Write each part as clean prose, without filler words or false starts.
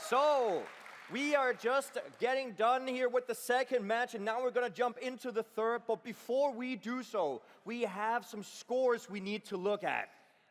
So, we are just getting done here with the second match, and now we're going to jump into the third. But before we do so, we have some scores we need to look at.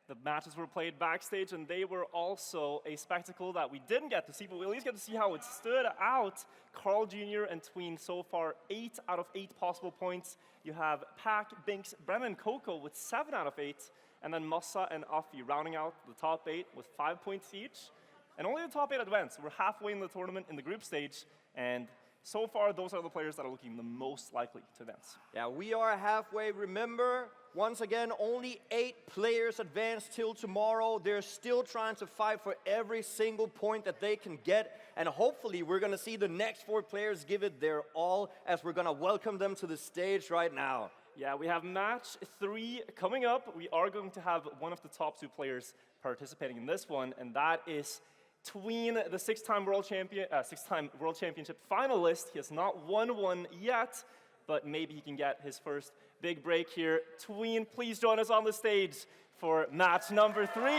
The matches were played backstage, and they were also a spectacle that we didn't get to see, but we at least get to see how it stood out. Carl Jr. and Tween so far 8 out of 8 possible points. You have Pack, Binks, Brennan, and Coco with 7 out of 8, and then Massa and Offie rounding out the top 8 with 5 points each. And only the top 8 advance. We're halfway in the tournament in the group stage, and so far those are the players that are looking the most likely to advance. Yeah, we are halfway. Remember, once again, only 8 players advance till tomorrow. They're still trying to fight for every single point that they can get. And hopefully, we're going to see the next 4 players give it their all as we're going to welcome them to the stage right now. Yeah, we have match 3 coming up. We are going to have one of the top 2 players participating in this one, and that is Tween, the 6-time World Championship finalist. He has not won one yet, but maybe he can get his first big break here. Tween, please join us on the stage for match number 3.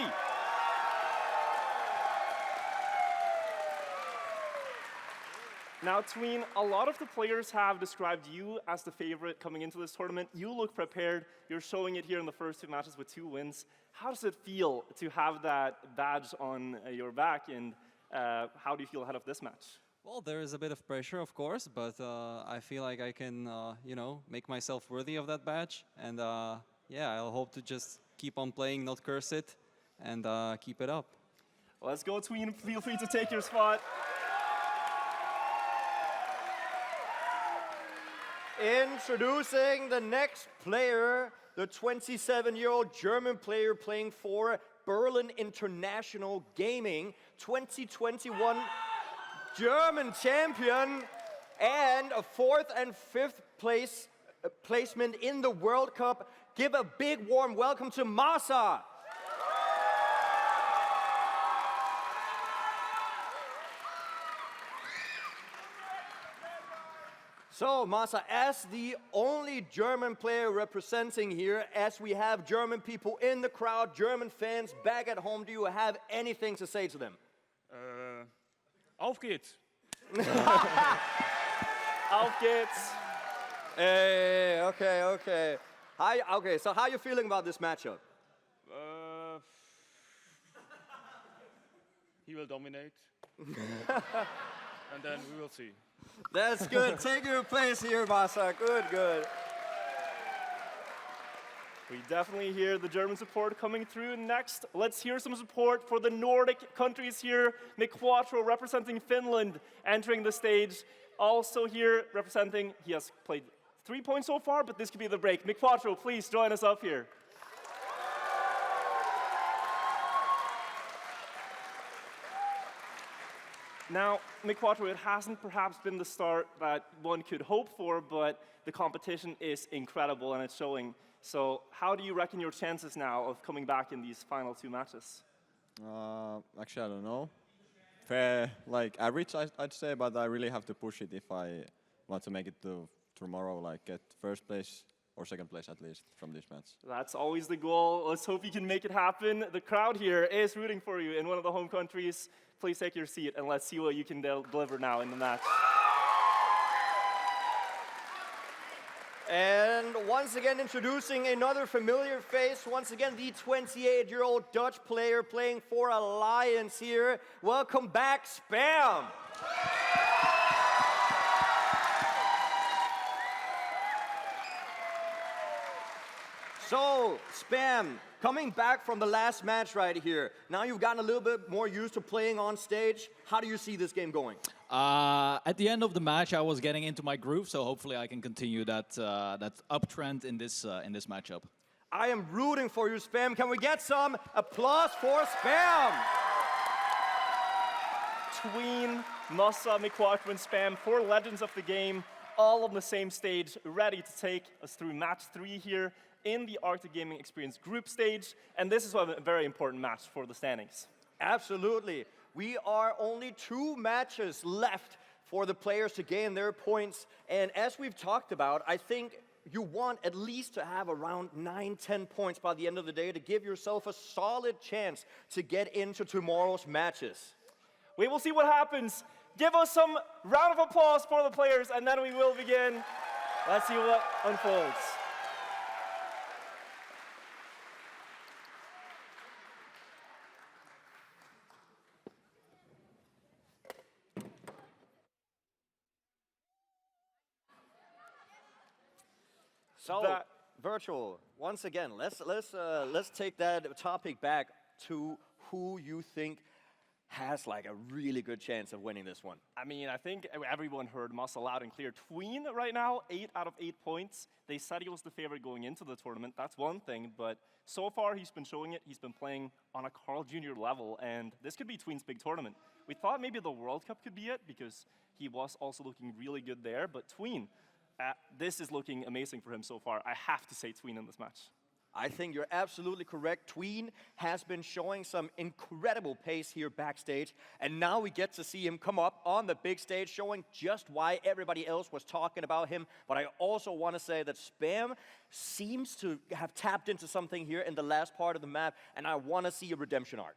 Now, Tween, a lot of the players have described you as the favorite coming into this tournament. You look prepared. You're showing it here in the first 2 matches with 2 wins. How does it feel to have that badge on your back, and how do you feel ahead of this match? Well, there is a bit of pressure, of course, but I feel like I can, make myself worthy of that badge. And yeah, I'll hope to just keep on playing, not curse it, and keep it up. Let's go, Tween. Feel free to take your spot. Introducing the next player, the 27-year-old German player playing for Berlin International Gaming, 2021 German champion, and a 4th and 5th placement in the World Cup. Give a big warm welcome to Massa. So, Massa, as the only German player representing here, as we have German people in the crowd, German fans back at home, do you have anything to say to them? Auf geht's. Auf geht's. Hey, okay. So how are you feeling about this matchup? He will dominate. And then we will see. That's good. Take your place here, Massa. Good. We definitely hear the German support coming through. Next, let's hear some support for the Nordic countries here. MiQuatro representing Finland entering the stage. Also here representing, he has played 3 points so far, but this could be the break. MiQuatro, please join us up here. Now, MiQuatro, it hasn't perhaps been the start that one could hope for, but the competition is incredible and it's showing. So how do you reckon your chances now of coming back in these final 2 matches? Actually, I don't know. Fair, like average, I'd say, but I really have to push it if I want to make it to tomorrow, like get first place or second place at least from this match. That's always the goal. Let's hope you can make it happen. The crowd here is rooting for you in one of the home countries. Please take your seat and let's see what you can deliver now in the match. And once again, introducing another familiar face. Once again, the 28-year-old Dutch player playing for Alliance here. Welcome back, Spam. So, Spam, coming back from the last match right here. Now you've gotten a little bit more used to playing on stage. How do you see this game going? At the end of the match, I was getting into my groove, so hopefully I can continue that uptrend in this matchup. I am rooting for you, Spam. Can we get some applause for Spam? Tween, Massa, MiQuatro, and Spam, 4 legends of the game, all on the same stage, ready to take us through match 3 here in the Arctic Gaming Experience group stage. And this is a very important match for the standings. Absolutely. We are only 2 matches left for the players to gain their points. And as we've talked about, I think you want at least to have around 9-10 points by the end of the day to give yourself a solid chance to get into tomorrow's matches. We will see what happens. Give us some round of applause for the players, and then we will begin. Let's see what unfolds. So, Wirtual, once again, let's take that topic back to who you think has like a really good chance of winning this one. I mean, I think everyone heard Massa loud and clear. Tween right now, 8 out of 8 points. They said he was the favorite going into the tournament. That's one thing, but so far he's been showing it. He's been playing on a Carl Jr. level, and this could be Tween's big tournament. We thought maybe the World Cup could be it because he was also looking really good there, but Tween, this is looking amazing for him so far. I have to say Tween in this match. I think you're absolutely correct. Tween has been showing some incredible pace here backstage, and now we get to see him come up on the big stage, showing just why everybody else was talking about him. But I also want to say that Spam seems to have tapped into something here in the last part of the map, and I want to see a redemption arc.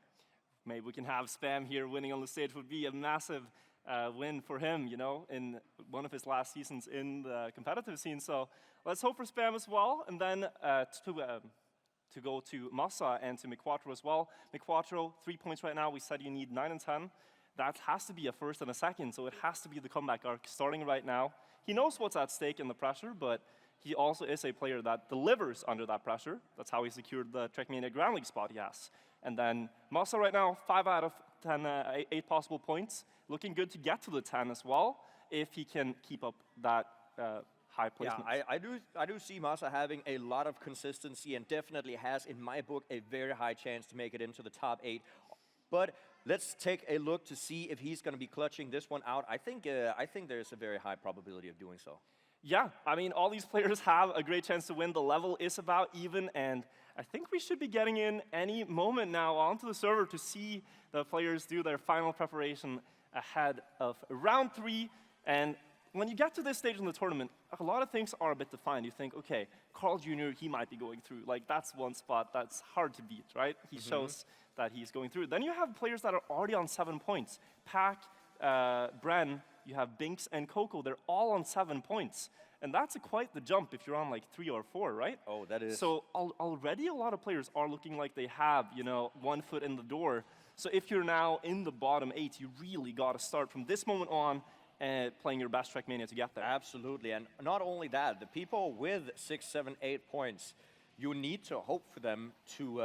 Maybe we can have Spam here winning on the stage would be a massive win for him, you know, in one of his last seasons in the competitive scene. So let's hope for Spam as well. And then to go to Massa and to MiQuatro as well. MiQuatro, 3 points right now. We said you need 9 and 10. That has to be a first and a second, so it has to be the comeback arc starting right now. He knows what's at stake in the pressure, but he also is a player that delivers under that pressure. That's how he secured the Trackmania Grand League spot he has. And then Massa right now, 5 out of 10, 8 possible points. Looking good to get to the 10 as well, if he can keep up that high placement. Yeah, I do see Massa having a lot of consistency and definitely has, in my book, a very high chance to make it into the top 8. But let's take a look to see if he's going to be clutching this one out. I think there's a very high probability of doing so. Yeah, I mean, all these players have a great chance to win. The level is about even, and I think we should be getting in any moment now onto the server to see the players do their final preparation ahead of round 3. And when you get to this stage in the tournament, a lot of things are a bit defined. You think, okay, Carl Jr., he might be going through. Like, that's one spot that's hard to beat, right? He shows that he's going through. Then you have players that are already on 7 points. Pac, Bren, you have Binks and Coco. They're all on 7 points. And that's quite the jump if you're on like 3 or 4, right? Oh, that is. So already a lot of players are looking like they have, you know, 1 foot in the door. So if you're now in the bottom 8, you really got to start from this moment on playing your best Trackmania to get there. Absolutely, and not only that, the people with 6, 7, 8 points, you need to hope for them to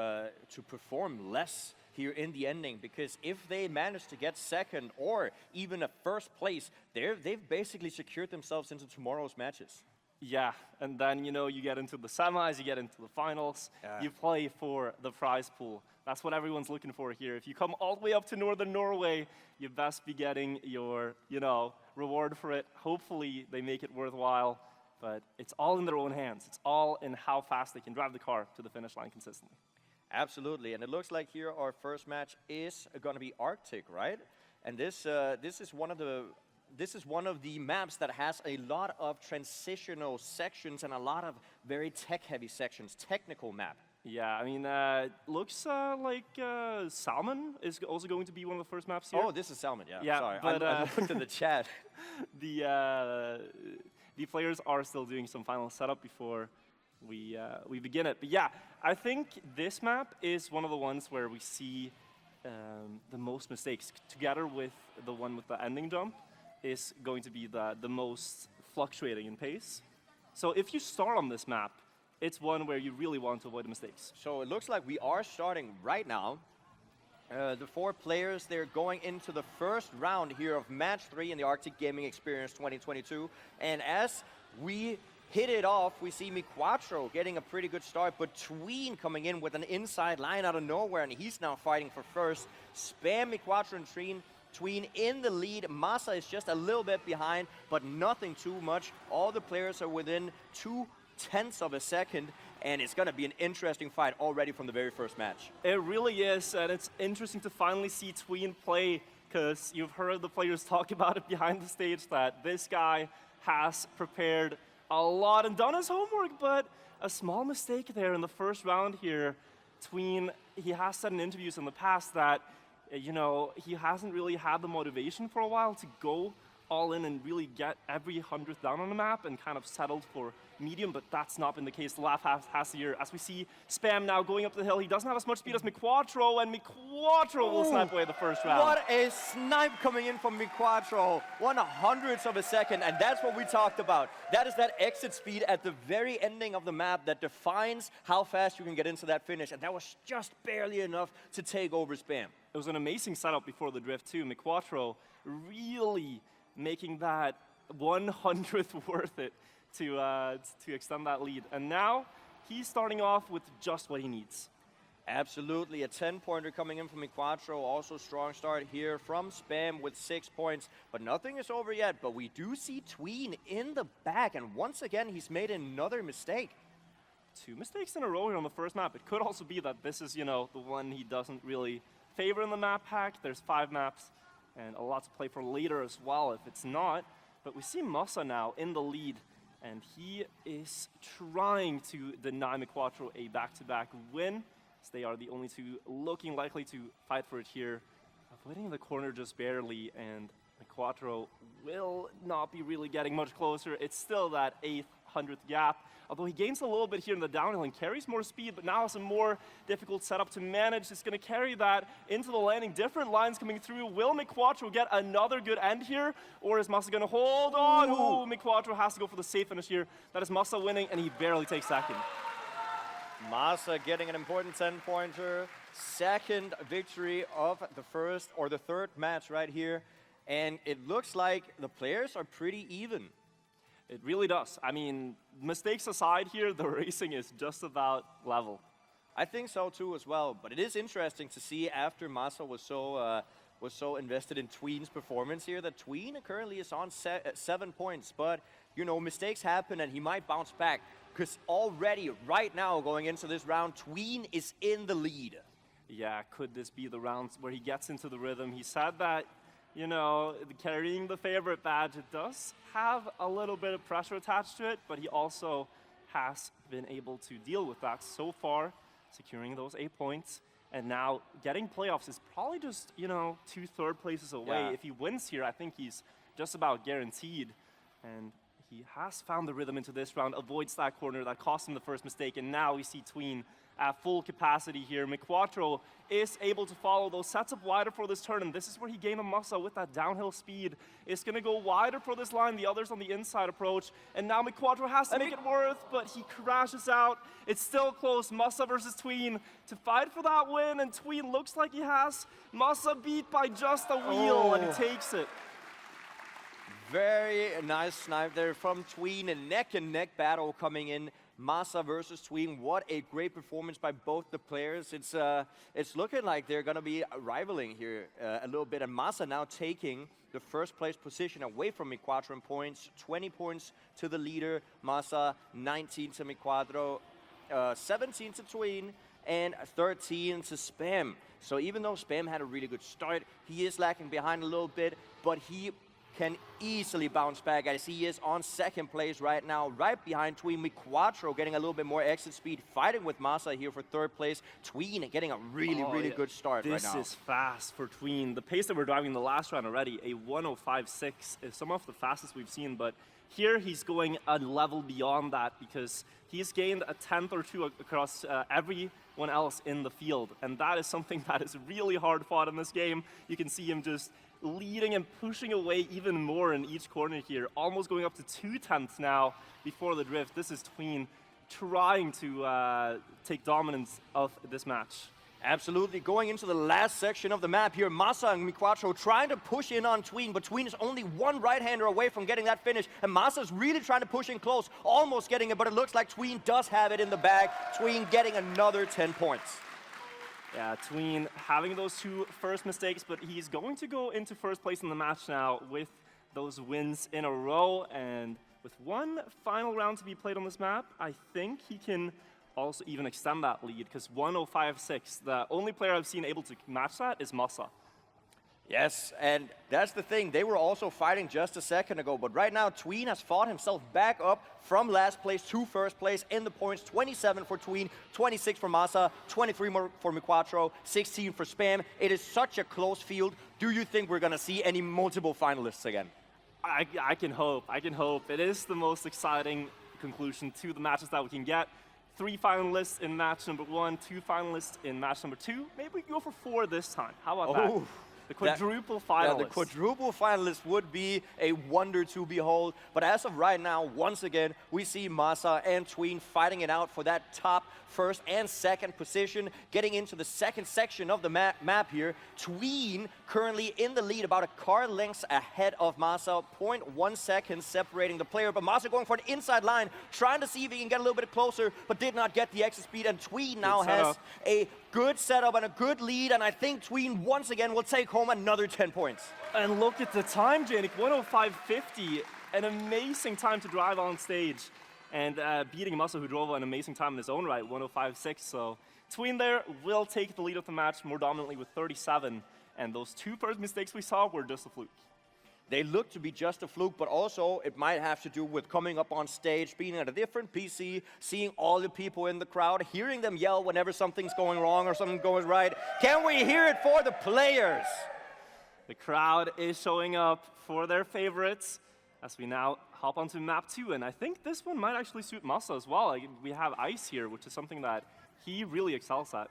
perform less here in the ending, because if they manage to get second or even a first place, they've basically secured themselves into tomorrow's matches. Yeah, and then, you know, you get into the semis, you get into the finals, you play for the prize pool. That's what everyone's looking for here. If you come all the way up to northern Norway, you best be getting your, you know, reward for it. Hopefully they make it worthwhile, but it's all in their own hands. It's all in how fast they can drive the car to the finish line consistently. Absolutely, and it looks like here our first match is going to be Arctic, right? And this is one of the maps that has a lot of transitional sections and a lot of very tech-heavy sections, technical map. Yeah, I mean, looks like Salmon is also going to be one of the first maps here. Oh, this is Salmon, yeah. Yeah, sorry, but, I looked at the chat. The players are still doing some final setup before we begin it. But yeah, I think this map is one of the ones where we see the most mistakes, together with the one with the ending jump, is going to be the most fluctuating in pace. So if you start on this map, it's one where you really want to avoid mistakes. So it looks like we are starting right now. The 4 players, they're going into the first round here of match 3 in the Arctic Gaming Experience 2022. And as we hit it off, we see MiQuatro getting a pretty good start, but Tween coming in with an inside line out of nowhere, and he's now fighting for first. Spam, MiQuatro, and Tween in the lead. Massa is just a little bit behind, but nothing too much. All the players are within 0.2 of a second, and it's going to be an interesting fight already from the very first match. It really is, and it's interesting to finally see Tween play, because you've heard the players talk about it behind the stage, that this guy has prepared a lot and done his homework, but a small mistake there in the first round here. Tween, he has said in interviews in the past that you know, he hasn't really had the motivation for a while to go all in and really get every 100th down on the map and kind of settled for medium, but that's not been the case the last half year. As we see Spam now going up the hill, he doesn't have as much speed as MiQuatro, and MiQuatro will snipe away the first round. What a snipe coming in from MiQuatro. 1/100th of a second, and that's what we talked about. That is that exit speed at the very ending of the map that defines how fast you can get into that finish, and that was just barely enough to take over Spam. It was an amazing setup before the drift too. MiQuatro really making that 100th worth it to extend that lead. And now he's starting off with just what he needs. Absolutely, a 10-pointer coming in from MiQuatro. Also strong start here from Spam with 6 points. But nothing is over yet. But we do see Tween in the back. And once again, he's made another mistake. 2 mistakes in a row here on the first map. It could also be that this is, you know, the one he doesn't really favor in the map pack. There's 5 maps and a lot to play for later as well if it's not. But we see Massa now in the lead. And he is trying to deny MiQuatro a back-to-back win. So they are the only 2 looking likely to fight for it here. Avoiding the corner just barely, and MiQuatro will not be really getting much closer. It's still that 8th, 100th gap. Although he gains a little bit here in the downhill and carries more speed, but now has a more difficult setup to manage. It's going to carry that into the landing. Different lines coming through. Will MiQuatro get another good end here? Or is Massa going to hold on? Ooh, MiQuatro has to go for the safe finish here. That is Massa winning, and he barely takes second. Massa getting an important 10-pointer. Second victory of the first or the third match right here. And it looks like the players are pretty even. It really does. I mean, mistakes aside here, the racing is just about level. I think so too as well. But it is interesting to see after Massa was so invested in Tween's performance here that Tween currently is on 7 points. But, you know, mistakes happen and he might bounce back. Because already, right now, going into this round, Tween is in the lead. Yeah, could this be the round where he gets into the rhythm? He said that, you know, carrying the favorite badge, it does have a little bit of pressure attached to it, but he also has been able to deal with that so far, securing those 8 points. And now getting playoffs is probably just, you know, 2 third places away. Yeah. If he wins here, I think he's just about guaranteed. And he has found the rhythm into this round, avoids that corner that cost him the first mistake, and now we see Tween at full capacity here. MiQuatro is able to follow, those sets up wider for this turn, and this is where he gained a Massa with that downhill speed. It's going to go wider for this line, the others on the inside approach, and now MiQuatro has to make it worth, but he crashes out. It's still close, Massa versus Tween to fight for that win, and Tween looks like he has Massa beat by just a wheel, and he takes it. Very nice snipe there from Tween. A neck-and-neck battle coming in. Massa versus Tween. What a great performance by both the players. It's looking like they're going to be rivaling here a little bit. And Massa now taking the first place position away from MiQuatro in points. 20 points to the leader. Massa 19 to MiQuatro, 17 to Tween, and 13 to Spam. So even though Spam had a really good start, he is lagging behind a little bit, but he can easily bounce back as he is on second place right now, right behind Tween. MiQuatro getting a little bit more exit speed, fighting with Massa here for third place. Tween getting a really good start right now. This is fast for Tween. The pace that we're driving in the last round already, a 1:05.6 is some of the fastest we've seen, but here he's going a level beyond that because he's gained a 10th or 2 across everyone else in the field, and that is something that is really hard fought in this game. You can see him just leading and pushing away even more in each corner here, almost going up to 2/10 now before the drift. This is Tween trying to take dominance of this match. Absolutely. Going into the last section of the map here, Massa and MiQuatro trying to push in on Tween, but Tween is only one right-hander away from getting that finish, and Massa's really trying to push in close, almost getting it, but it looks like Tween does have it in the bag. Tween getting another 10 points. Yeah, Tween having those 2 first mistakes, but he's going to go into first place in the match now with those wins in a row, and with one final round to be played on this map, I think he can also even extend that lead, because 1:05.6, the only player I've seen able to match that is Massa. Yes, and that's the thing. They were also fighting just a second ago, but right now Tween has fought himself back up from last place to first place in the points. 27 for Tween, 26 for Massa, 23 more for MiQuatro, 16 for Spam. It is such a close field. Do you think we're going to see any multiple finalists again? I can hope. I can hope. It is the most exciting conclusion to the matches that we can get. 3 finalists in match number 1, 2 finalists in match number 2. Maybe we can go for 4 this time. How about that? The quadruple finalists. Yeah, the quadruple finalists would be a wonder to behold. But as of right now, once again, we see Massa and Tween fighting it out for that top first and second position. Getting into the second section of the map here, Tween currently in the lead, about a car length ahead of Massa. 0.1 seconds separating the player. But Massa going for an inside line, trying to see if he can get a little bit closer, but did not get the exit speed. And Tween now has a good setup and a good lead, and I think Tween once again will take home another 10 points. And look at the time, Jnic, 105.50. An amazing time to drive on stage. And beating Massa, who drove an amazing time in his own right, 105.6. So Tween there will take the lead of the match more dominantly with 37. And those 2 first mistakes we saw were just a fluke. They look to be just a fluke, but also it might have to do with coming up on stage, being at a different PC, seeing all the people in the crowd, hearing them yell whenever something's going wrong or something goes right. Can we hear it for the players? The crowd is showing up for their favorites as we now hop onto map 2. And I think this one might actually suit Massa as well. We have ice here, which is something that he really excels at.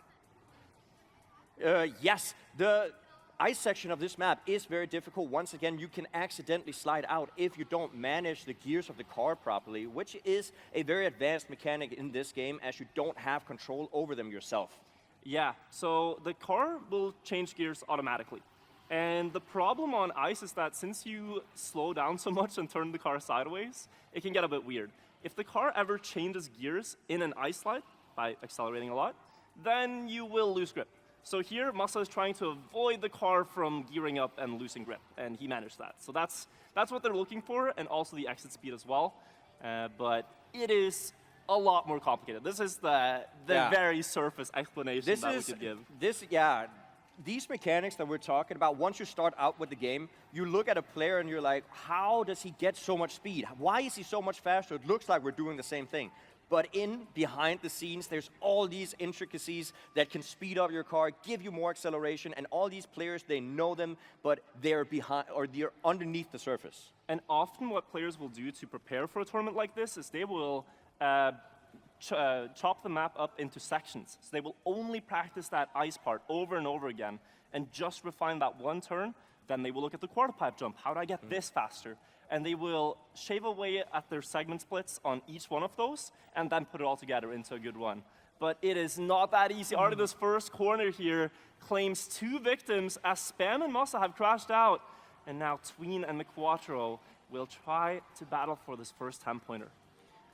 Yes, the ice section of this map is very difficult. Once again, you can accidentally slide out if you don't manage the gears of the car properly, which is a very advanced mechanic in this game, as you don't have control over them yourself. Yeah, so the car will change gears automatically. And the problem on ice is that since you slow down so much and turn the car sideways, it can get a bit weird. If the car ever changes gears in an ice slide by accelerating a lot, then you will lose grip. So here, Massa is trying to avoid the car from gearing up and losing grip, and he managed that. So that's what they're looking for, and also the exit speed as well. But it is a lot more complicated. This is the very surface explanation that we could give. These mechanics that we're talking about, once you start out with the game, you look at a player and you're like, how does he get so much speed? Why is he so much faster? It looks like we're doing the same thing. But behind the scenes, there's all these intricacies that can speed up your car, give you more acceleration, and all these players, they know them, but they're behind or they're underneath the surface. And often what players will do to prepare for a tournament like this is they will chop the map up into sections. So they will only practice that ice part over and over again and just refine that one turn. Then they will look at the quarter pipe jump. How do I get this faster? And they will shave away at their segment splits on each one of those and then put it all together into a good one. But it is not that easy. Artida's first corner here claims 2 victims as Spam and Massa have crashed out. And now Tween and MiQuatro will try to battle for this first 10-pointer.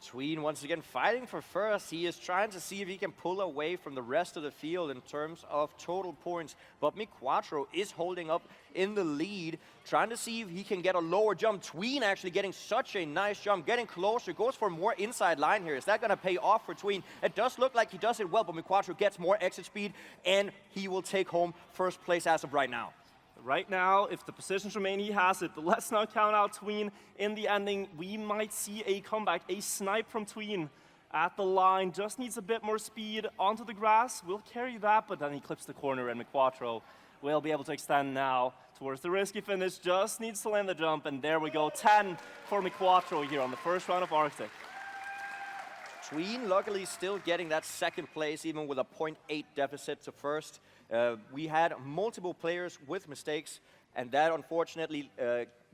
Tween once again fighting for first. He is trying to see if he can pull away from the rest of the field in terms of total points. But MiQuatro is holding up in the lead, trying to see if he can get a lower jump. Tween actually getting such a nice jump, getting closer, goes for more inside line here. Is that going to pay off for Tween? It does look like he does it well, but MiQuatro gets more exit speed, and he will take home first place as of right now. Right now, if the positions remain, he has it. But let's not count out Tween in the ending. We might see a comeback, a snipe from Tween at the line. Just needs a bit more speed onto the grass. Will carry that, but then he clips the corner, and MiQuatro will be able to extend now towards the risky finish. Just needs to land the jump, and there we go. 10 for MiQuatro here on the first round of Arctic. Tween luckily still getting that second place, even with a 0.8 deficit to first. We had multiple players with mistakes, and that unfortunately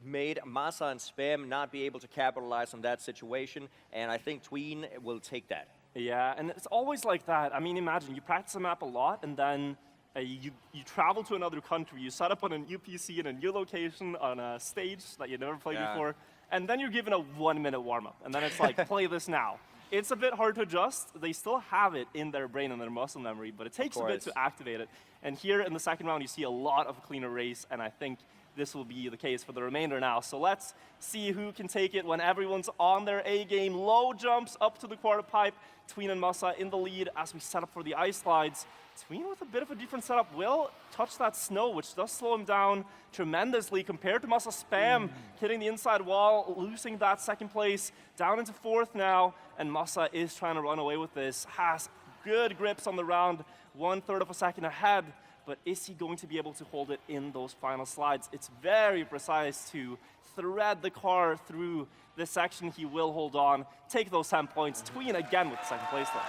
made Massa and Spam not be able to capitalize on that situation, and I think Tween will take that. Yeah, and it's always like that. I mean, imagine you practice a map a lot, and then you travel to another country, you set up on a new PC in a new location on a stage that you never played before, and then you're given a 1-minute warm-up, and then it's like, play this now. It's a bit hard to adjust. They still have it in their brain and their muscle memory, but it takes a bit to activate it. And here in the second round, you see a lot of cleaner race, and I think this will be the case for the remainder now. So let's see who can take it when everyone's on their A game. Low jumps up to the quarter pipe. Tween and Massa in the lead as we set up for the ice slides. Tween with a bit of a different setup will touch that snow, which does slow him down tremendously compared to Massa. Spam hitting the inside wall, losing that second place, down into fourth now, and Massa is trying to run away with this. Has good grips on the round, 1/3 of a second ahead, but is he going to be able to hold it in those final slides? It's very precise to thread the car through this section. He will hold on, take those 10 points. Tween again with the second place though.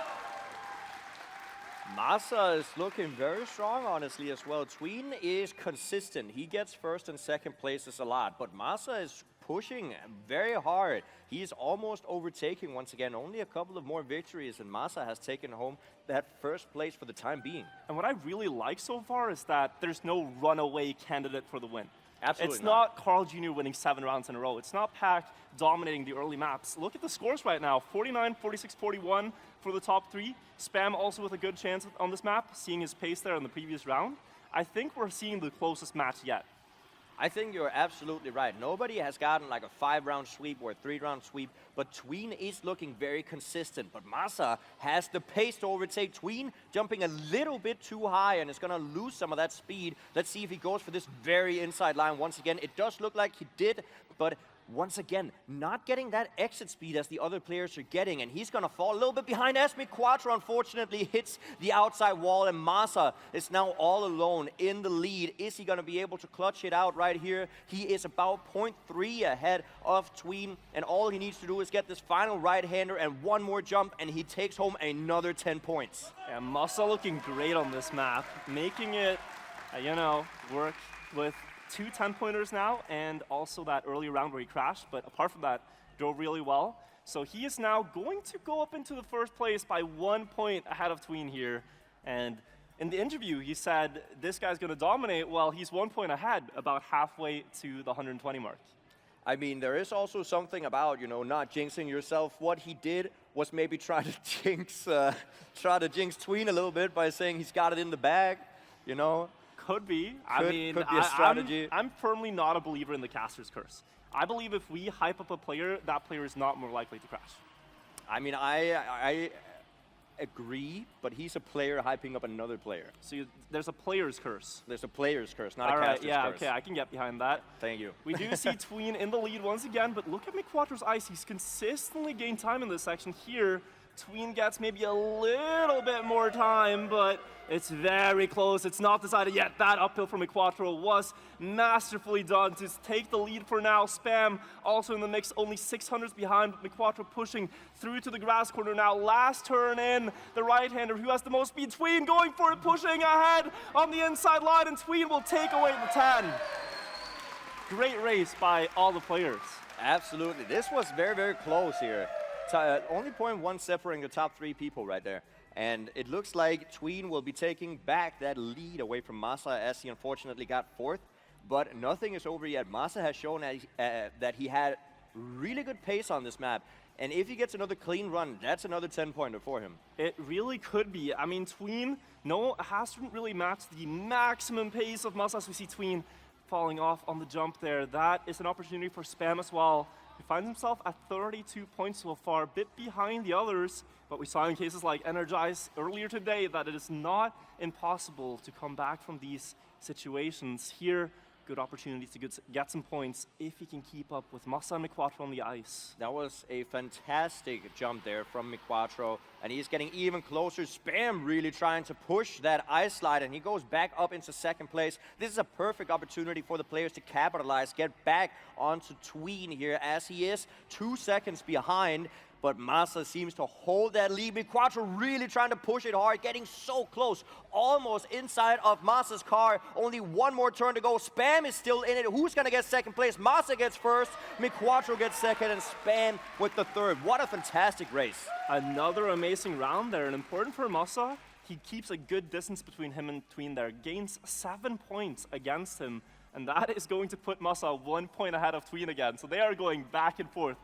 Massa is looking very strong, honestly, as well. Tween is consistent. He gets first and second places a lot, but Massa is pushing very hard. He's almost overtaking once again. Only a couple of more victories, and Massa has taken home that first place for the time being. And what I really like so far is that there's no runaway candidate for the win. Absolutely It's not Carl Jr. winning 7 rounds in a row. It's not Pack dominating the early maps. Look at the scores right now, 49, 46, 41 for the top 3. Spam also with a good chance on this map, seeing his pace there in the previous round. I think we're seeing the closest match yet. I think you're absolutely right. Nobody has gotten like a 5-round sweep or a 3-round sweep, but Tween is looking very consistent. But Massa has the pace to overtake Tween, jumping a little bit too high and is going to lose some of that speed. Let's see if he goes for this very inside line once again. It does look like he did, but once again, not getting that exit speed as the other players are getting, and he's going to fall a little bit behind as MiQuatro unfortunately hits the outside wall, and Massa is now all alone in the lead. Is he going to be able to clutch it out right here? He is about 0.3 ahead of Tween, and all he needs to do is get this final right-hander and one more jump, and he takes home another 10 points. And Massa looking great on this map, making it, work with 2 10-pointers now, and also that early round where he crashed, but apart from that, drove really well. So he is now going to go up into the first place by 1 point ahead of Tween here. And in the interview, he said this guy's going to dominate. Well, he's 1 point ahead, about halfway to the 120 mark. I mean, there is also something about, not jinxing yourself. What he did was maybe try to jinx Tween a little bit by saying he's got it in the bag, Could be. Could be a strategy. I'm firmly not a believer in the caster's curse. I believe if we hype up a player, that player is not more likely to crash. I mean, I agree, but he's a player hyping up another player. So there's a player's curse. There's a player's curse, not All a right, caster's yeah, curse. okay, I can get behind that. Thank you. We do see Tween in the lead once again, but look at MiQuatro's ice. He's consistently gained time in this section here. Tween gets maybe a little bit more time, but it's very close. It's not decided yet. That uphill from MiQuatro was masterfully done to take the lead for now. Spam also in the mix, only 600s behind, but MiQuatro pushing through to the grass corner now. Last turn in, the right-hander who has the most speed. Tween going for it, pushing ahead on the inside line, and Tween will take away the 10. Great race by all the players. Absolutely. This was very, very close here. Only 0.1 separating the top 3 people right there. And it looks like Tween will be taking back that lead away from Massa as he unfortunately got 4th. But nothing is over yet. Massa has shown that he had really good pace on this map. And if he gets another clean run, that's another 10-pointer for him. It really could be. I mean, Tween hasn't really matched the maximum pace of Massa, as we see Tween falling off on the jump there. That is an opportunity for Spam as well. He finds himself at 32 points so far, a bit behind the others, but we saw in cases like Energize earlier today that it is not impossible to come back from these situations. Here, good opportunity to get some points if he can keep up with Massa and MiQuatro on the ice. That was a fantastic jump there from MiQuatro, and he's getting even closer. Spam really trying to push that ice slide, and he goes back up into 2nd place. This is a perfect opportunity for the players to capitalize, get back onto Tween here, as he is 2 seconds behind. But Massa seems to hold that lead. MiQuatro really trying to push it hard, getting so close, almost inside of Massa's car. Only one more turn to go. Spam is still in it. Who's going to get 2nd place? Massa gets 1st, MiQuatro gets 2nd, and Spam with the 3rd. What a fantastic race. Another amazing round there, and important for Massa. He keeps a good distance between him and Tween there, gains 7 points against him, and that is going to put Massa 1 point ahead of Tween again. So they are going back and forth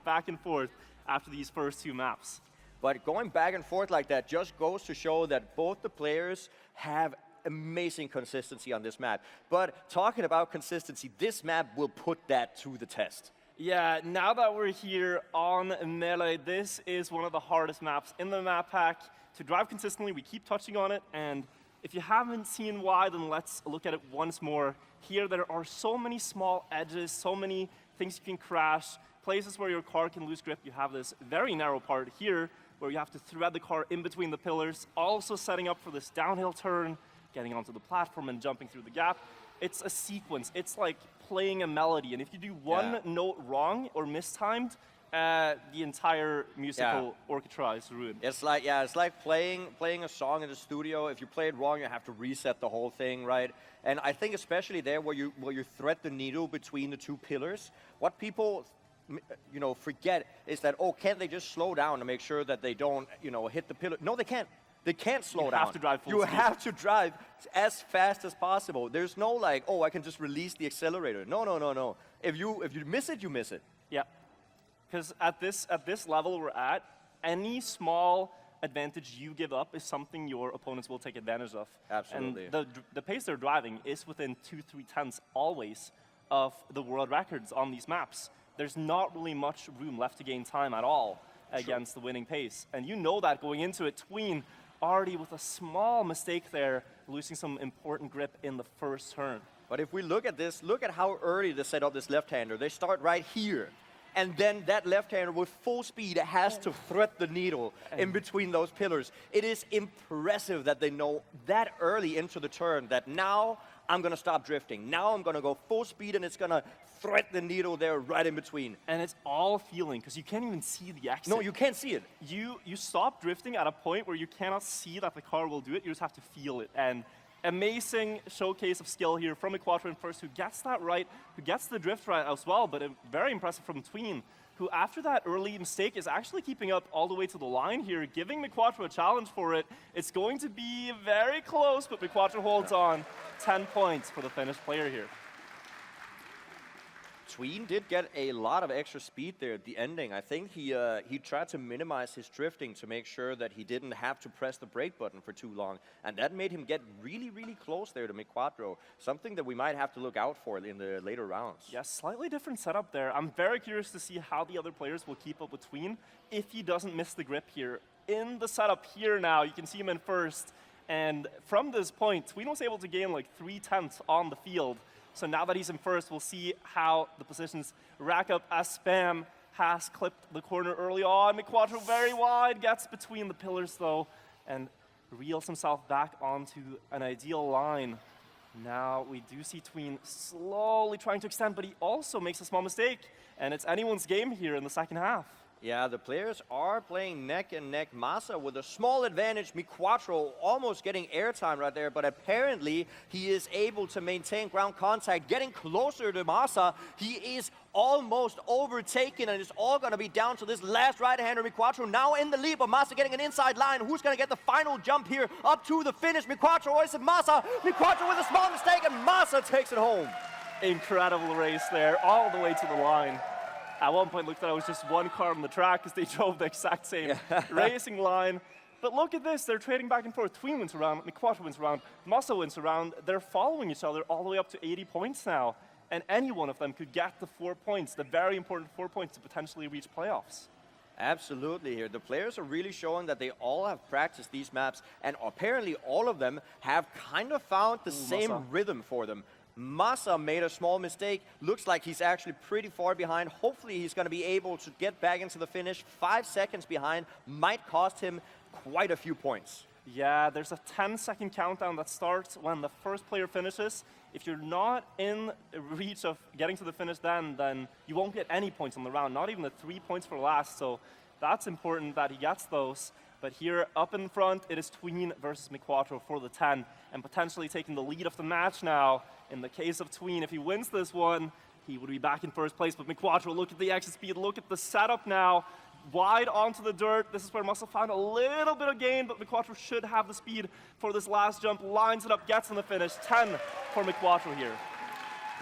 after these first 2 maps. But going back and forth like that just goes to show that both the players have amazing consistency on this map. But talking about consistency, this map will put that to the test. Yeah, now that we're here on Meløy, this is one of the hardest maps in the map pack. To drive consistently, we keep touching on it, and if you haven't seen why, then let's look at it once more. Here, there are so many small edges, so many things you can crash, places where your car can lose grip. You have this very narrow part here, where you have to thread the car in between the pillars, also setting up for this downhill turn, getting onto the platform and jumping through the gap. It's a sequence. It's like playing a melody, and if you do one note wrong or mistimed, the entire musical orchestra is ruined. It's like playing a song in the studio. If you play it wrong, you have to reset the whole thing, right? And I think especially there where you thread the needle between the two pillars, what people forget is that, can't they just slow down to make sure that they don't hit the pillar? No, they can't. They can't slow down. You have to drive full You speed. have to drive as fast as possible. There's no like, I can just release the accelerator. No. If you miss it, you miss it. Yeah, because at this level we're at, any small advantage you give up is something your opponents will take advantage of. Absolutely. And the pace they're driving is within 2-3 tenths always of the world records on these maps. There's not really much room left to gain time at all against the winning pace. And you know that going into it. Tween already with a small mistake there, losing some important grip in the first turn. But if we look at this, look at how early they set up this left-hander. They start right here. And then that left-hander with full speed has to thread the needle in between those pillars. It is impressive that they know that early into the turn that now I'm going to stop drifting. Now I'm going to go full speed and it's going to thread the needle there right in between. And it's all feeling, because you can't even see the exit. No, you can't see it. You stop drifting at a point where you cannot see that the car will do it. You just have to feel it. And amazing showcase of skill here from MiQuatro in first, who gets that right, who gets the drift right as well, but very impressive from Tween, who after that early mistake is actually keeping up all the way to the line here, giving MiQuatro a challenge for it. It's going to be very close, but MiQuatro holds on. 10 points for the Finnish player here. Tween did get a lot of extra speed there at the ending. I think he tried to minimize his drifting to make sure that he didn't have to press the brake button for too long. And that made him get really, really close there to MiQuatro. Something that we might have to look out for in the later rounds. Yes, slightly different setup there. I'm very curious to see how the other players will keep up with Tween if he doesn't miss the grip here. In the setup here now, you can see him in first. And from this point, Tween was able to gain like 3 tenths on the field. So now that he's in first, we'll see how the positions rack up as Spam has clipped the corner early on. MiQuatro very wide, gets between the pillars though, and reels himself back onto an ideal line. Now we do see Tween slowly trying to extend, but he also makes a small mistake, and it's anyone's game here in the second half. Yeah, the players are playing neck and neck. Massa with a small advantage. MiQuatro almost getting airtime right there, but apparently he is able to maintain ground contact, getting closer to Massa. He is almost overtaken, and it's all going to be down to this last right-hander. MiQuatro now in the lead, but Massa getting an inside line. Who's going to get the final jump here up to the finish? MiQuatro or is it Massa? MiQuatro with a small mistake, and Massa takes it home. Incredible race there, all the way to the line. At one point, looked like it was just one car on the track because they drove the exact same racing line. But look at this, they're trading back and forth. Tween wins around, MiQuatro wins around, Massa wins around. They're following each other all the way up to 80 points now. And any one of them could get the 4 points, the very important 4 points to potentially reach playoffs. Absolutely here. The players are really showing that they all have practiced these maps, and apparently all of them have kind of found the same Massa. rhythm for them. Massa made a small mistake. Looks like he's actually pretty far behind. Hopefully he's going to be able to get back into the finish. 5 seconds behind might cost him quite a few points. Yeah, there's a 10-second countdown that starts when the first player finishes. If you're not in reach of getting to the finish then you won't get any points on the round, not even the 3 points for last. So that's important that he gets those. But here up in front, it is Tween versus MiQuatro for the 10, and potentially taking the lead of the match now. In the case of Tween, if he wins this one, he would be back in first place. But MiQuatro, look at the exit speed, look at the setup now. Wide onto the dirt. This is where Massa found a little bit of gain, but MiQuatro should have the speed for this last jump. Lines it up, gets in the finish. 10 for MiQuatro here.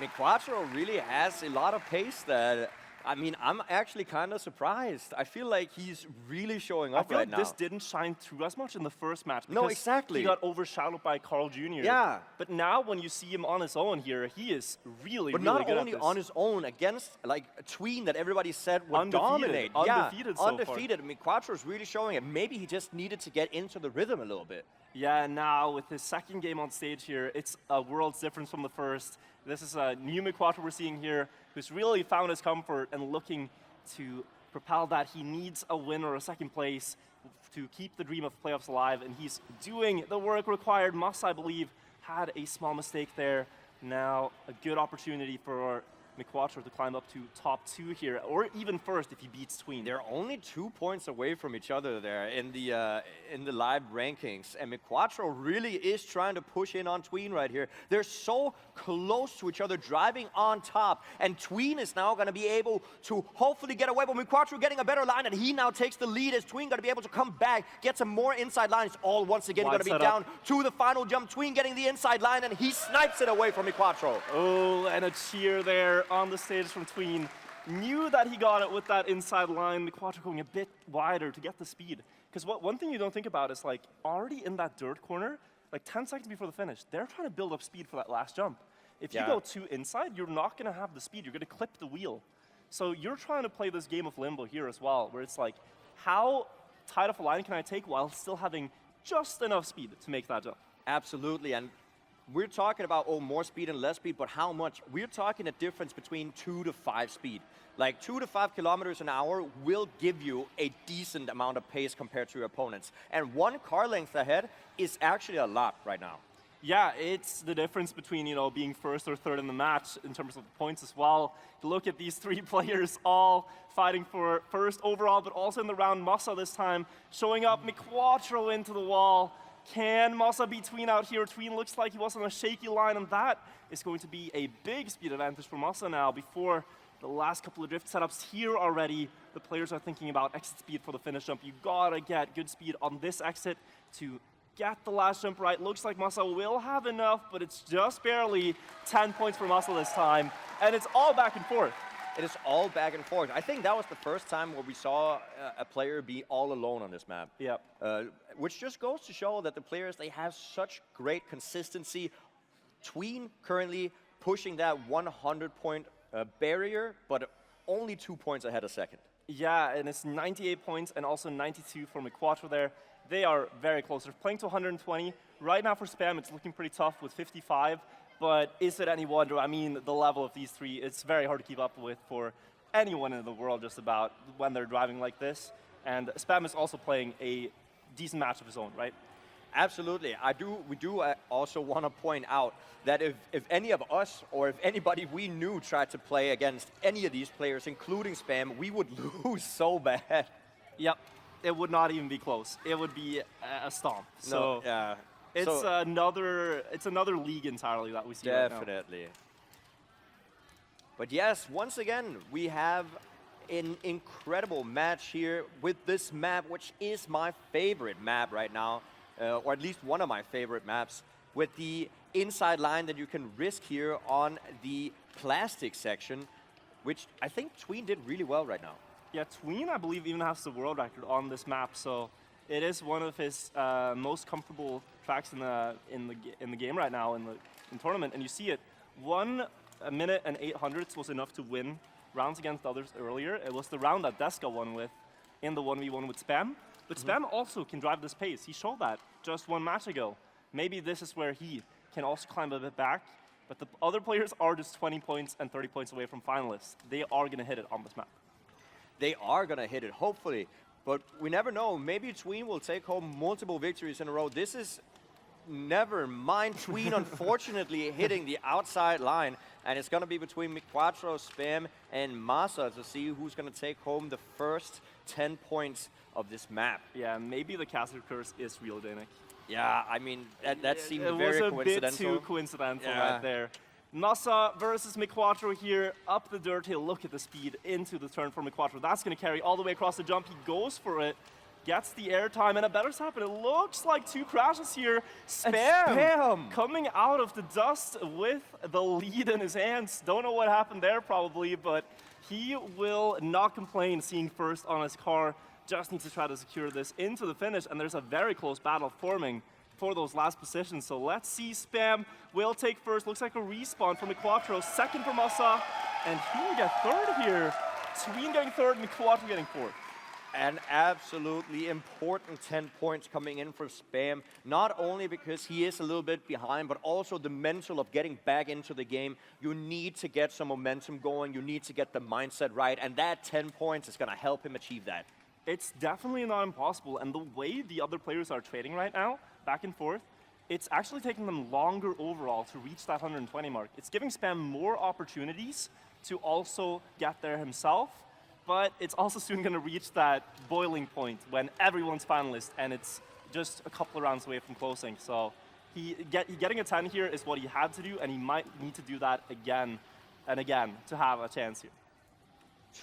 MiQuatro really has a lot of pace that I mean, I'm actually kind of surprised. I feel like he's really showing I up feel right like now. this didn't shine through as much in the first match. No, because exactly. He got overshadowed by Carl Jr. Yeah. But now when you see him on his own here, he is really, But really not good only at this. on his own, against like a tween that everybody said would Undefeated. dominate. Undefeated yeah, so far. undefeated. MiQuatro's really showing it. Maybe he just needed to get into the rhythm a little bit. Yeah, now with his second game on stage here, it's a world's difference from the first. This is a new MiQuatro we're seeing here, who's really found his comfort and looking to propel that. He needs a win or a second place to keep the dream of playoffs alive, and he's doing the work required. Massa, I believe, had a small mistake there. Now, a good opportunity for MiQuatro to climb up to top 2 here, or even first if he beats Tween. They're only 2 points away from each other there in the live rankings, and MiQuatro really is trying to push in on Tween right here. They're so close to each other, driving on top, and Tween is now going to be able to hopefully get away, but MiQuatro getting a better line, and he now takes the lead as Tween going to be able to come back, get some more inside lines, all once again going to be down to the final jump. Tween getting the inside line, and he snipes it away from MiQuatro. Oh, and a cheer there on the stage from Tween. Knew that he got it with that inside line. MiQuatro going a bit wider to get the speed. Because one thing you don't think about is like already in that dirt corner, like 10 seconds before the finish, they're trying to build up speed for that last jump. If you go too inside, you're not going to have the speed. You're going to clip the wheel. So you're trying to play this game of limbo here as well, where it's like, how tight of a line can I take while still having just enough speed to make that jump? Absolutely, and we're talking about, more speed and less speed, but how much? We're talking a difference between 2 to 5 speed. Like 2 to 5 kilometers an hour will give you a decent amount of pace compared to your opponents. And 1 car length ahead is actually a lot right now. Yeah, it's the difference between, being first or third in the match in terms of the points as well. Look at these 3 players all fighting for first overall, but also in the round. Massa this time showing up, MiQuatro into the wall. Can Massa beat Tween out here? Tween looks like he was on a shaky line, and that is going to be a big speed advantage for Massa now. Before the last couple of drift setups here already, the players are thinking about exit speed for the finish jump. You gotta get good speed on this exit to get the last jump right. Looks like Massa will have enough, but it's just barely 10 points for Massa this time, and it's all back and forth. It is all back and forth. I think that was the first time where we saw a player be all alone on this map. Yep. Which just goes to show that the players, they have such great consistency. Tween currently pushing that 100-point barrier, but only 2 points ahead of second. Yeah, and it's 98 points and also 92 for MiQuatro there. They are very close. They're playing to 120. Right now for Spam, it's looking pretty tough with 55. But is it any wonder? I mean, the level of these 3, it's very hard to keep up with for anyone in the world just about when they're driving like this. And Spam is also playing a decent match of his own, right? Absolutely. We do also want to point out that if any of us or if anybody we knew tried to play against any of these players, including Spam, we would lose so bad. Yep. It would not even be close. It would be a stomp. So yeah. It's another league entirely that we see Definitely. right now. But yes, once again, we have an incredible match here with this map, which is my favorite map right now, or at least one of my favorite maps, with the inside line that you can risk here on the plastic section, which I think Tween did really well right now. Yeah, Tween, I believe, even has the world record on this map, so it is one of his most comfortable tracks in the game right now in the tournament. And you see it, 1 minute and 800ths was enough to win rounds against others earlier. It was the round that Deska won with in the 1v1 with Spam. But Spam also can drive this pace. He showed that just 1 match ago. Maybe this is where he can also climb a bit back. But the other players are just 20 points and 30 points away from finalists. They are going to hit it on this map. They are going to hit it, hopefully. But we never know. Maybe Tween will take home multiple victories in a row. This is never mind. Tween, unfortunately, hitting the outside line. And it's going to be between MiQuatro, Spam, and Massa to see who's going to take home the first 10 points of this map. Yeah, maybe the caster curse is real, Jnic. Yeah, I mean, that seemed very coincidental. It was a bit too coincidental right there. Massa versus MiQuatro here, up the dirt hill. Look at the speed into the turn for MiQuatro. That's going to carry all the way across the jump. He goes for it, gets the airtime, and a better setup. And it looks like 2 crashes here. Spam coming out of the dust with the lead in his hands. Don't know what happened there probably, but He will not complain seeing first on his car, just needs to try to secure this into the finish, and there's a very close battle forming for those last positions. So let's see, Spam will take first. Looks like a respawn from MiQuatro, second for Massa, and he will get third here. Tween getting third, MiQuatro getting fourth. An absolutely important 10 points coming in for Spam, not only because he is a little bit behind, but also the mental of getting back into the game. You need to get some momentum going, you need to get the mindset right, and that 10 points is going to help him achieve that. It's definitely not impossible, and the way the other players are trading right now, back and forth, it's actually taking them longer overall to reach that 120 mark. It's giving Spam more opportunities to also get there himself, but it's also soon going to reach that boiling point when everyone's finalist, and it's just a couple of rounds away from closing. So getting a 10 here is what he had to do, and he might need to do that again and again to have a chance here.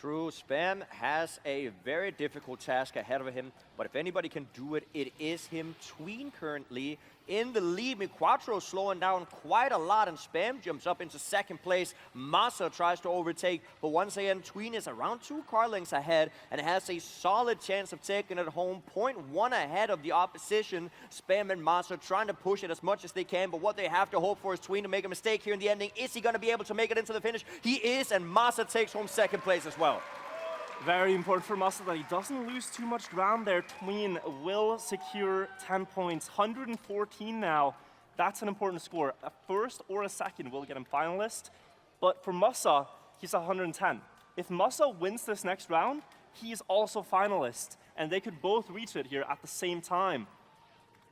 True, Spam has a very difficult task ahead of him, but if anybody can do it, it is him. Tween currently in the lead. MiQuatro slowing down quite a lot, and Spam jumps up into second place. Massa tries to overtake, but once again, Tween is around 2 car lengths ahead and has a solid chance of taking it home. 0.1 ahead of the opposition. Spam and Massa trying to push it as much as they can, but what they have to hope for is Tween to make a mistake here in the ending. Is he going to be able to make it into the finish? He is, and Massa takes home second place as well. Very important for Massa that he doesn't lose too much ground there. Tween will secure 10 points, 114 now. That's an important score. A first or a second will get him finalist. But for Massa, he's 110. If Massa wins this next round, he is also finalist. And they could both reach it here at the same time.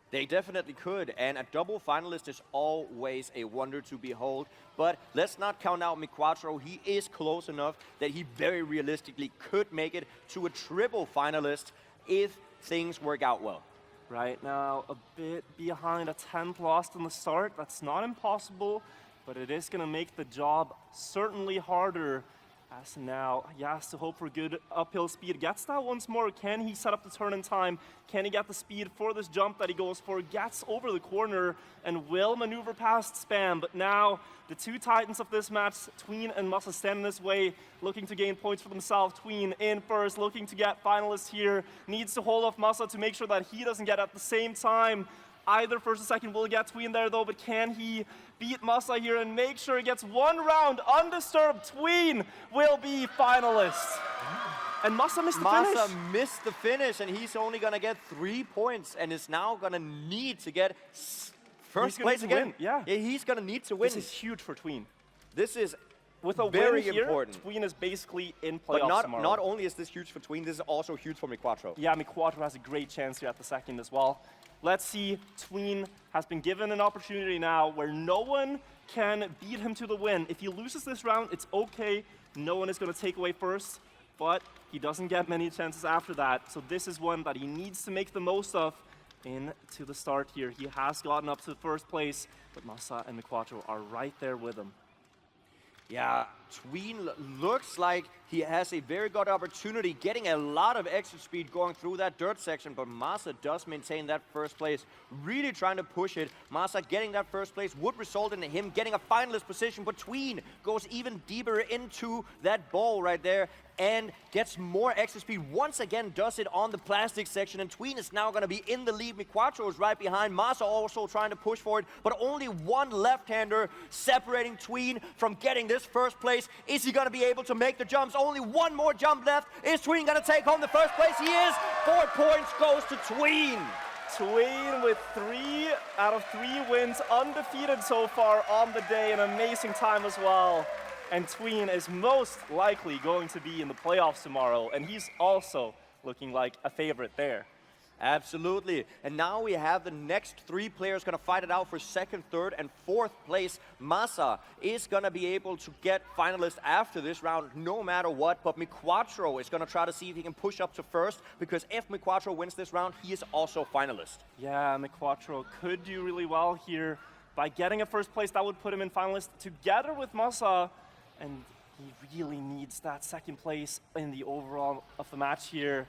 They definitely could, and a double finalist is always a wonder to behold. But let's not count out MiQuatro. He is close enough that he very realistically could make it to a triple finalist if things work out well. Right now, a bit behind, a 10th lost in the start. That's not impossible, but it is going to make the job certainly harder. As now, he has to hope for good uphill speed. Gets that once more. Can he set up the turn in time? Can he get the speed for this jump that he goes for? Gets over the corner and will maneuver past Spam. But now, the two titans of this match, Tween and Massa, stand in this way, looking to gain points for themselves. Tween in first, looking to get finalists here. Needs to hold off Massa to make sure that he doesn't get at the same time. Either first or second will get Tween there though, but can he beat Massa here and make sure he gets one round undisturbed? Tween will be finalist. And Massa missed the finish. Massa missed the finish, and he's only going to get 3 points, and is now going to need to get first place again. Yeah, he's going to need to win. This is huge for Tween. This is with a very win here, important. Tween is basically in playoffs But tomorrow. not only is this huge for Tween, this is also huge for MiQuatro. Yeah, MiQuatro has a great chance here at the second as well. Let's see, Tween has been given an opportunity now where no one can beat him to the win. If he loses this round, it's okay. No one is going to take away first, but he doesn't get many chances after that. So this is one that he needs to make the most of into the start here. He has gotten up to first place, but Massa and MiQuatro are right there with him. Yeah, Tween looks like he has a very good opportunity, getting a lot of extra speed going through that dirt section, but Massa does maintain that first place, really trying to push it. Massa getting that first place would result in him getting a finalist position, but Tween goes even deeper into that ball right there and gets more extra speed. Once again, does it on the plastic section, and Tween is now going to be in the lead. MiQuatro is right behind. Massa also trying to push for it, but only one left-hander separating Tween from getting this first place. Is he going to be able to make the jumps? Only one more jump left. Is Tween going to take home the first place? He is. 4 points goes to Tween. Tween with 3 out of 3 wins, undefeated so far on the day. An amazing time as well. And Tween is most likely going to be in the playoffs tomorrow, and he's also looking like a favorite there. Absolutely. And now we have the next 3 players going to fight it out for second, third, and fourth place. Massa is going to be able to get finalists after this round no matter what, but MiQuatro is going to try to see if he can push up to first, because if MiQuatro wins this round, he is also finalist. Yeah, MiQuatro could do really well here. By getting a first place, that would put him in finalist together with Massa, and he really needs that second place in the overall of the match here.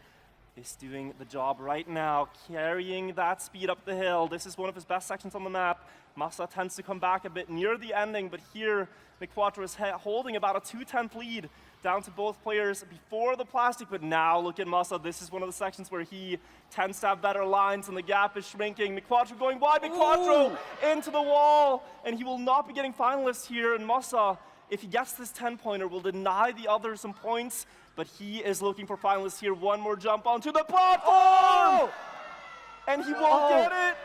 is doing the job right now, carrying that speed up the hill. This is one of his best sections on the map. Massa tends to come back a bit near the ending, but here MiQuatro is holding about a 2/10 lead down to both players before the plastic, but now look at Massa. This is one of the sections where he tends to have better lines and the gap is shrinking. MiQuatro going wide, MiQuatro into the wall, and he will not be getting finalists here. And Massa, if he gets this 10-pointer, will deny the others some points, but he is looking for finalists here. One more jump onto the platform! And he won't get it!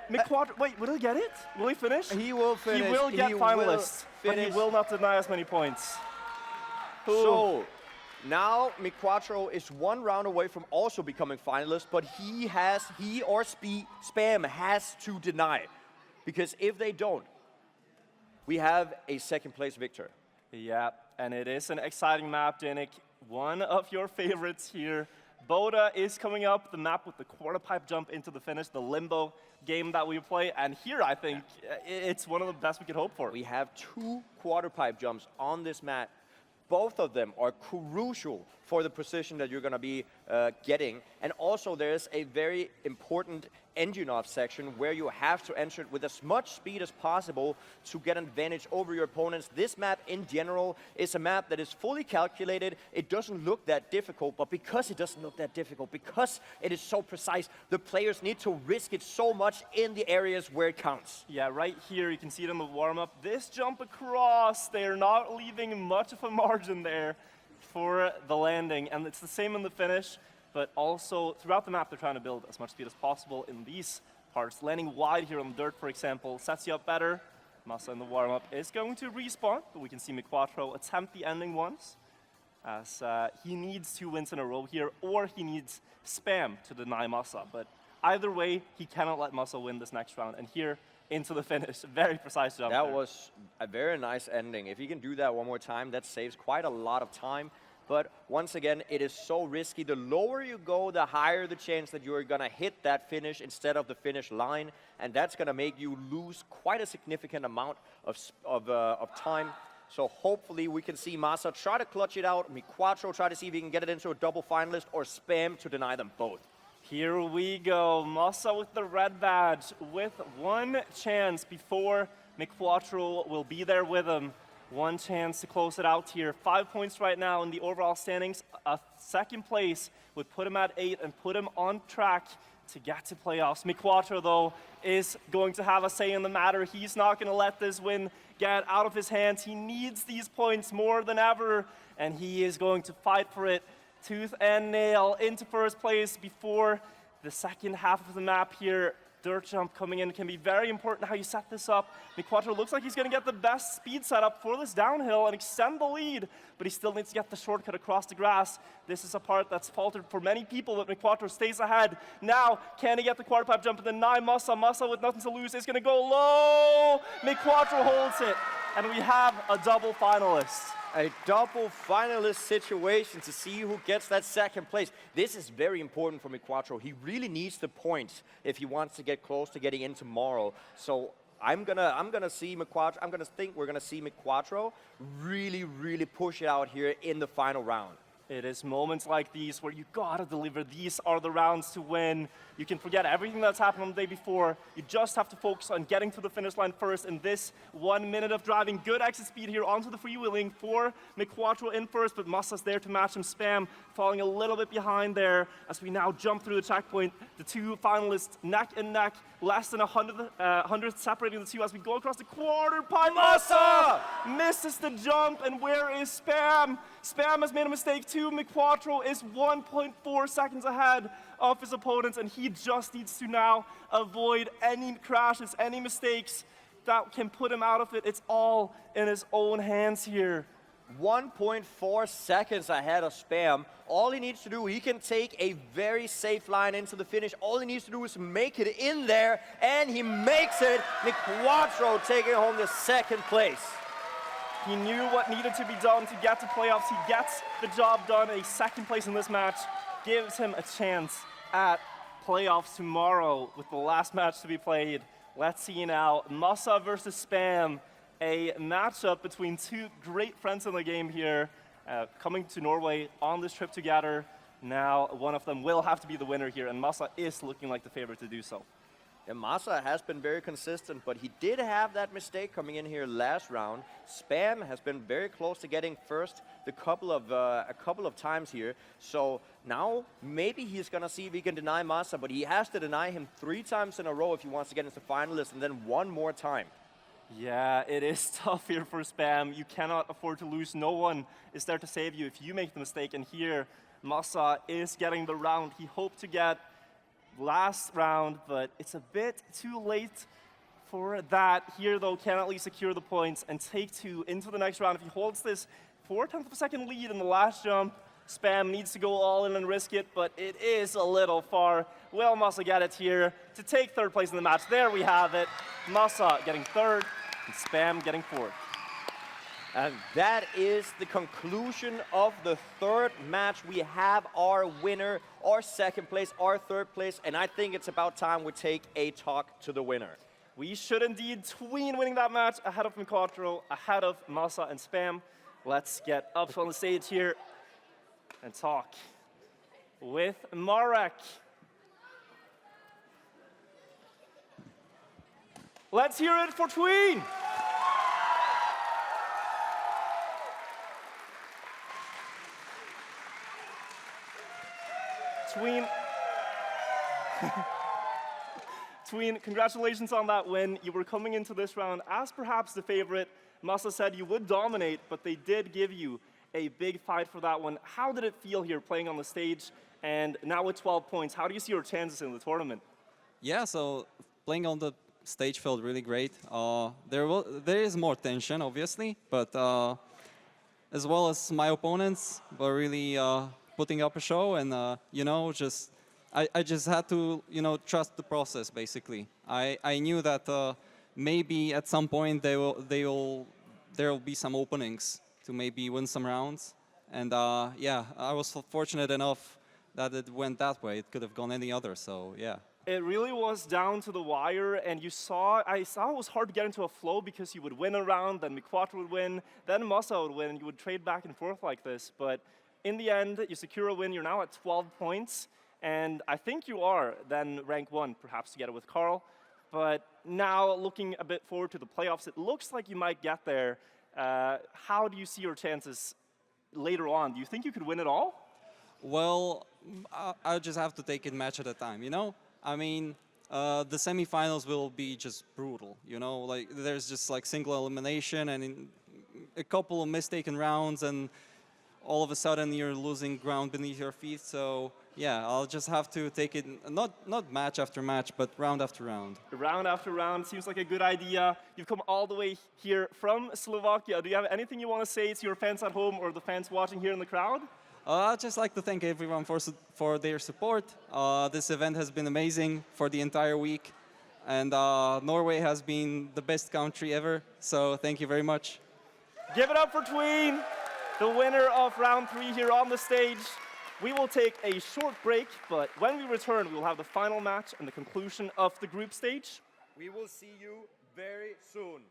MiQuatro, wait, will he get it? Will he finish? He will finish. He will get finalists, but he will not deny as many points. So now MiQuatro is one round away from also becoming finalist, but he or Spam has to deny. Because if they don't, we have a second place victor. Yeah, and it is an exciting map, Jnic. One of your favorites here. Boda is coming up, the map with the quarter pipe jump into the finish, the limbo game that we play. And here, I think, it's one of the best we could hope for. We have 2 quarter pipe jumps on this map. Both of them are crucial for the position that you're going to be getting. And also, there's a very important engine off section where you have to enter it with as much speed as possible to get an advantage over your opponents. This map in general is a map that is fully calculated. It doesn't look that difficult, but because it doesn't look that difficult, because it is so precise, the players need to risk it so much in the areas where it counts. Yeah, right here, you can see it in the warm-up. This jump across, they're not leaving much of a margin there for the landing, and it's the same in the finish. But also, throughout the map, they're trying to build as much speed as possible in these parts. Landing wide here on the dirt, for example, sets you up better. Massa in the warm-up is going to respawn, but we can see MiQuatro attempt the ending once, as he needs 2 wins in a row here, or he needs Spam to deny Massa. But either way, he cannot let Massa win this next round. And here, into the finish, very precise jump. That was a very nice ending. If he can do that one more time, that saves quite a lot of time. But once again, it is so risky. The lower you go, the higher the chance that you're going to hit that finish instead of the finish line. And that's going to make you lose quite a significant amount of time. So hopefully we can see Massa try to clutch it out. MiQuatro try to see if he can get it into a double finalist, or Spam to deny them both. Here we go. Massa with the red badge with one chance before MiQuatro will be there with him. One chance to close it out here. 5 points right now in the overall standings. A second place would put him at 8 and put him on track to get to playoffs. MiQuatro, though, is going to have a say in the matter. He's not going to let this win get out of his hands. He needs these points more than ever, and he is going to fight for it tooth and nail into first place before the second half of the map here. Dirt jump coming in can be very important how you set this up. MiQuatro looks like he's going to get the best speed setup for this downhill and extend the lead, but he still needs to get the shortcut across the grass. This is a part that's faltered for many people, but MiQuatro stays ahead. Now, can he get the quarter pipe jump and deny Massa? Massa with nothing to lose is going to go low. MiQuatro holds it, and we have a double finalist. A double finalist situation to see who gets that second place. This is very important for MiQuatro. He really needs the points if he wants to get close to getting in tomorrow. So I'm gonna see MiQuatro. I'm gonna think we're gonna see MiQuatro really push it out here in the final round. It is moments like these where you gotta deliver. These are the rounds to win. You can forget everything that's happened on the day before. You just have to focus on getting to the finish line first in this 1 minute of driving. Good exit speed here onto the freewheeling for MiQuatro in first, but Massa's there to match him. Spam falling a little bit behind there as we now jump through the checkpoint. The 2 finalists neck and neck, less than 100 separating the 2 as we go across the quarter pipe. Massa misses the jump, and where is Spam? Spam has made a mistake too. MiQuatro is 1.4 seconds ahead of his opponents, and he just needs to now avoid any crashes, any mistakes that can put him out of it. It's all in his own hands here. 1.4 seconds ahead of Spam. All he needs to do, he can take a very safe line into the finish. All he needs to do is make it in there, and he makes it. MiQuatro taking home the second place. He knew what needed to be done to get to playoffs. He gets the job done. A second place in this match gives him a chance at playoffs tomorrow with the last match to be played. Let's see now. Massa versus Spam. A matchup between 2 great friends in the game here, coming to Norway on this trip together. Now, one of them will have to be the winner here, and Massa is looking like the favorite to do so. And Massa has been very consistent, but he did have that mistake coming in here last round. Spam has been very close to getting first a couple of times here. So now maybe he's gonna see if he can deny Massa, but he has to deny him 3 times in a row if he wants to get into finalists, and then 1 more time. Yeah, it is tough here for Spam. You cannot afford to lose. No one is there to save you if you make the mistake. And here, Massa is getting the round he hoped to get last round, but it's a bit too late for that. Here, though, can at least secure the points and take 2 into the next round. If he holds this 4/10 of a second lead in the last jump, Spam needs to go all in and risk it, but it is a little far. Will Massa get it here to take 3rd place in the match? There we have it. Massa getting 3rd and Spam getting 4th. And that is the conclusion of the 3rd match. We have our winner, our 2nd place, our 3rd place, and I think it's about time we take a talk to the winner. We should indeed. Tween winning that match ahead of MiQuatro, ahead of Massa and Spam. Let's get up on the stage here and talk with Marek. Let's hear it for Tween. Tween. Tween, congratulations on that win. You were coming into this round as perhaps the favorite. Massa said you would dominate, but they did give you a big fight for that one. How did it feel here playing on the stage? And now with 12 points, how do you see your chances in the tournament? Yeah, so playing on the stage felt really great. There is more tension, obviously, but as well as my opponents were really putting up a show, and I just had to trust the process. Basically, I knew that maybe at some point there will be some openings to maybe win some rounds, and yeah, I was fortunate enough that it went that way. It could have gone any other, so yeah. It really was down to the wire, and I saw it was hard to get into a flow because you would win a round, then MiQuatro would win, then Massa would win, and you would trade back and forth like this. But in the end, you secure a win. You're now at 12 points, and I think you are then rank 1, perhaps together with Carl. But now, looking a bit forward to the playoffs, it looks like you might get there. How do you see your chances later on? Do you think you could win it all? Well, I just have to take it match at a time, I mean, the semifinals will be just brutal, like there's just like single elimination and a couple of mistaken rounds, and all of a sudden you're losing ground beneath your feet. So yeah, I'll just have to take it not match after match, but round after round. Round after round seems like a good idea. You've come all the way here from Slovakia. Do you have anything you want to say to your fans at home or the fans watching here in the crowd? I'd just like to thank everyone for their support. This event has been amazing for the entire week, and Norway has been the best country ever, so thank you very much. Give it up for Tween, the winner of round 3 here on the stage. We will take a short break, but when we return, we will have the final match and the conclusion of the group stage. We will see you very soon.